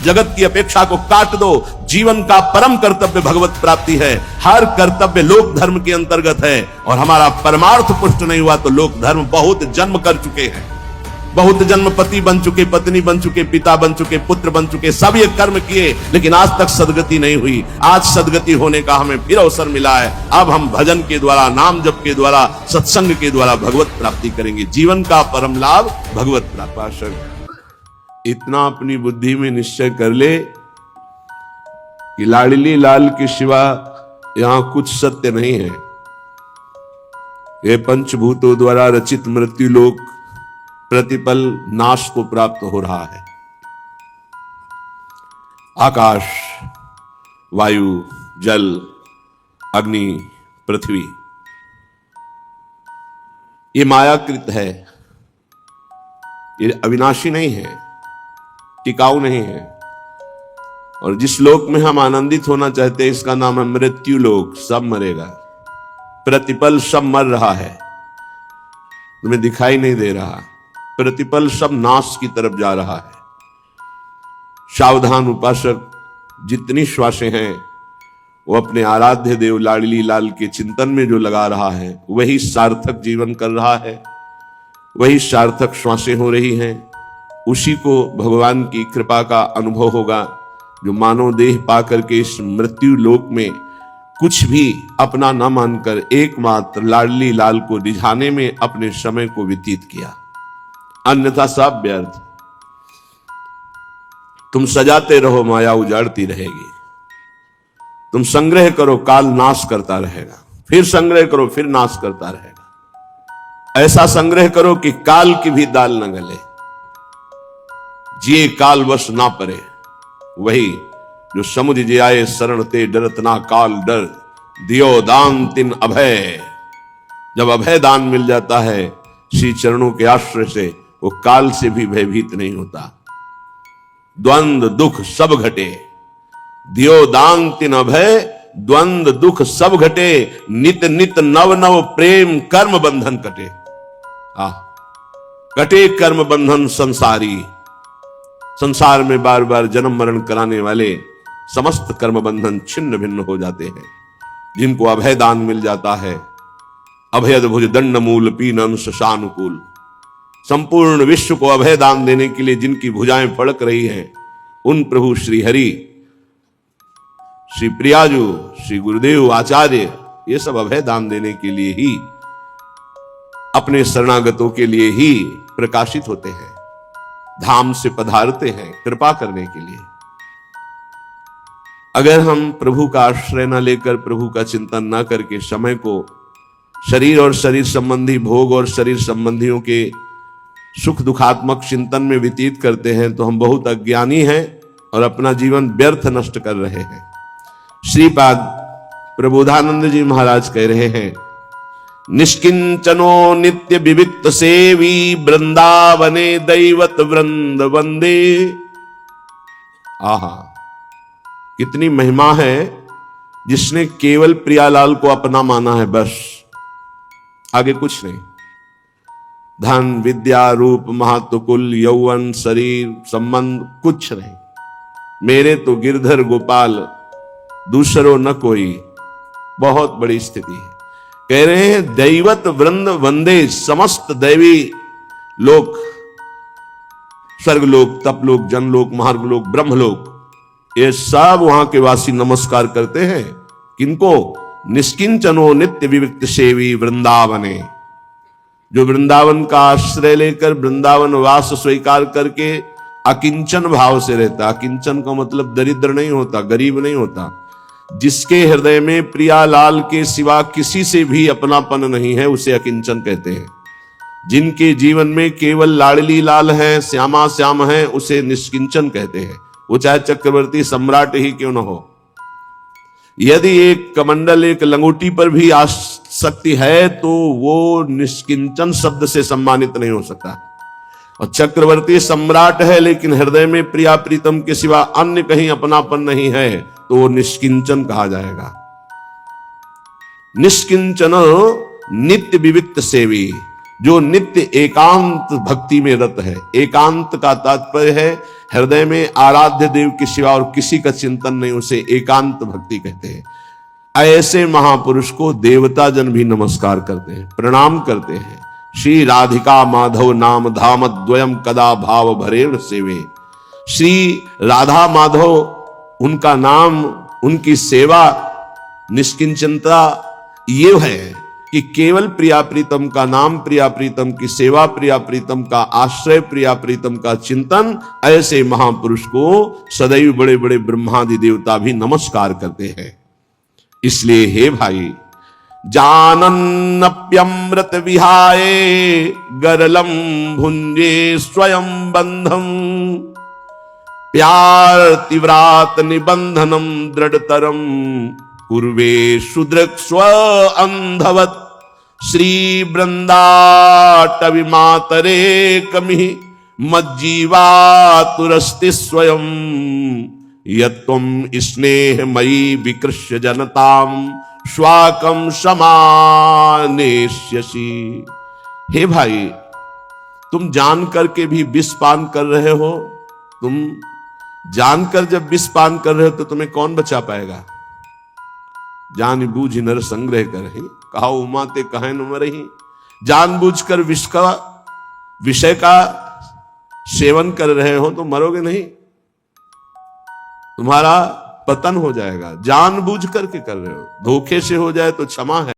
जगत की अपेक्षा को काट दो। जीवन का परम कर्तव्य भगवत प्राप्ति है। हर कर्तव्य लोक धर्म के अंतर्गत है और हमारा परमार्थ पुष्ट नहीं हुआ तो लोक धर्म बहुत जन्म कर चुके हैं, बहुत जन्म पति बन चुके, पत्नी बन चुके, पिता बन चुके, पुत्र बन चुके, सब ये कर्म किए लेकिन आज तक सदगति नहीं हुई। आज सदगति होने का हमें फिर अवसर मिला है। अब हम भजन के द्वारा, नाम जप के द्वारा, सत्संग के द्वारा भगवत प्राप्ति करेंगे। जीवन का परम लाभ भगवत प्राप्ति। इतना अपनी बुद्धि में निश्चय कर ले कि लाडली लाल के सिवा यहां कुछ सत्य नहीं है। ये पंचभूतों द्वारा रचित मृत्यु लोक प्रतिपल नाश को प्राप्त हो रहा है। आकाश, वायु, जल, अग्नि, पृथ्वी ये मायाकृत है, ये अविनाशी नहीं है, टिकाऊ नहीं है। और जिस लोक में हम आनंदित होना चाहते हैं इसका नाम है मृत्यु लोक। सब मरेगा, प्रतिपल सब मर रहा है, तुम्हें दिखाई नहीं दे रहा। प्रतिपल सब नाश की तरफ जा रहा है। सावधान उपासक, जितनी श्वासें हैं वो अपने आराध्य देव लाडली लाल के चिंतन में जो लगा रहा है वही सार्थक जीवन कर रहा है, वही सार्थक श्वासें हो रही हैं। उसी को भगवान की कृपा का अनुभव होगा जो मानव देह पाकर के इस मृत्यु लोक में कुछ भी अपना न मानकर एकमात्र लाडली लाल को रिझाने में अपने समय को व्यतीत किया, अन्यथा सब व्यर्थ। तुम सजाते रहो, माया उजाड़ती रहेगी। तुम संग्रह करो, काल नाश करता रहेगा। फिर संग्रह करो, फिर नाश करता रहेगा। ऐसा संग्रह करो कि काल की भी दाल न गले, जिए काल वश ना परे। वही जो समुझ जे आए शरण ते, डरत ना काल डर, दियो दान तिन अभय। जब अभय दान मिल जाता है श्री चरणों के आश्रय से, वो काल से भी भयभीत नहीं होता। द्वंद दुख सब घटे, दियो दान तिन अभय, द्वंद दुख सब घटे, नित नित नव नव प्रेम कर्म बंधन कटे। कटे कर्म बंधन संसारी। संसार में बार बार जन्म मरण कराने वाले समस्त कर्म बंधन छिन्न भिन्न हो जाते हैं जिनको अभय दान मिल जाता है। अभयद भुज दंड मूल पीनन शशानुकूल। संपूर्ण विश्व को अभय दान देने के लिए जिनकी भुजाएं फड़क रही हैं उन प्रभु श्री हरि, श्री प्रियाजू, श्री गुरुदेव आचार्य, ये सब अभय दान देने के लिए ही, अपने शरणागतों के लिए ही प्रकाशित होते हैं, धाम से पधारते हैं कृपा करने के लिए। अगर हम प्रभु का आश्रय न लेकर, प्रभु का चिंतन न करके समय को शरीर और शरीर संबंधी भोग और शरीर संबंधियों के सुख दुखात्मक चिंतन में व्यतीत करते हैं तो हम बहुत अज्ञानी हैं और अपना जीवन व्यर्थ नष्ट कर रहे हैं। श्रीपाद प्रबोधानंद जी महाराज कह रहे हैं, निष्किंचनो नित्य विविक्त सेवी, वृंदावने दैवत वृंद वंदे। आहा, कितनी महिमा है जिसने केवल प्रियालाल को अपना माना है, बस आगे कुछ नहीं। धन विद्या रूप महत्व कुल यौवन शरीर संबंध कुछ नहीं। मेरे तो गिरधर गोपाल, दूसरो न कोई। बहुत बड़ी स्थिति है। कह रहे हैं दैवत वृंद वंदे। समस्त दैवी लोक, स्वर्गलोक, तपलोक, जनलोक, महार्गलोक, ब्रह्मलोक, ये सब वहां के वासी नमस्कार करते हैं। किनको? निष्किंचनो नित्य विविक्त सेवी वृंदावने। जो वृंदावन का आश्रय लेकर वृंदावन वास स्वीकार करके अकिंचन भाव से रहता। अकिंचन का मतलब दरिद्र नहीं होता, गरीब नहीं होता। जिसके हृदय में प्रियालाल के सिवा किसी से भी अपनापन नहीं है उसे अकिंचन कहते हैं। जिनके जीवन में केवल लाडली लाल है, श्यामा श्याम है, उसे निष्किंचन कहते हैं। वो चाहे चक्रवर्ती सम्राट ही क्यों न हो। यदि एक कमंडल, एक लंगोटी पर भी आसक्ति है तो वो निष्किंचन शब्द से सम्मानित नहीं हो सकता। और चक्रवर्ती सम्राट है लेकिन हृदय में प्रिया प्रीतम के सिवा अन्य कहीं अपनापन नहीं है तो वो निष्किंचन कहा जाएगा। निष्किंचन नित्य विविक्त सेवी, जो नित्य एकांत भक्ति में रत है। एकांत का तात्पर्य है हृदय में आराध्य देव के सिवा और किसी का चिंतन नहीं, उसे एकांत भक्ति कहते हैं। ऐसे महापुरुष को देवता जन भी नमस्कार करते हैं, प्रणाम करते हैं। श्री राधिका माधव नाम धाम द्वयम कदा भाव भरेण सेवे। श्री राधा माधव, उनका नाम, उनकी सेवा, निष्किंचनता, ये है कि केवल प्रिया प्रीतम का नाम, प्रिया प्रीतम की सेवा, प्रिया प्रीतम का आश्रय, प्रिया प्रीतम का चिंतन। ऐसे महापुरुष को सदैव बड़े बड़े ब्रह्मादि देवता भी नमस्कार करते हैं। इसलिए हे भाई, जानन्नप्यमृत विहाय गरलम भुंजे स्वयं बंधम, प्यार तिव्रात निबंधनम दृढ़तरम कुर्वे शुद्रक स्व अंधवत। श्री वृंदाटवि मातरे कमि मज्जीवा तुरस्ति स्वयं, यत्त्वं स्नेहमयी विकृष्य जनताम स्वाकम समानेष्यसि। हे भाई, तुम जान करके भी विष पान कर रहे हो। तुम जानकर जब विष पान कर रहे हो तो तुम्हें कौन बचा पाएगा। जान बूझ नर संग्रह करहि, कहा उमाते कहे न मरहि। जानबूझकर विष का, विषय का सेवन कर रहे हो तो मरोगे नहीं, तुम्हारा पतन हो जाएगा। जानबूझ करके कर रहे हो, धोखे से हो जाए तो क्षमा है।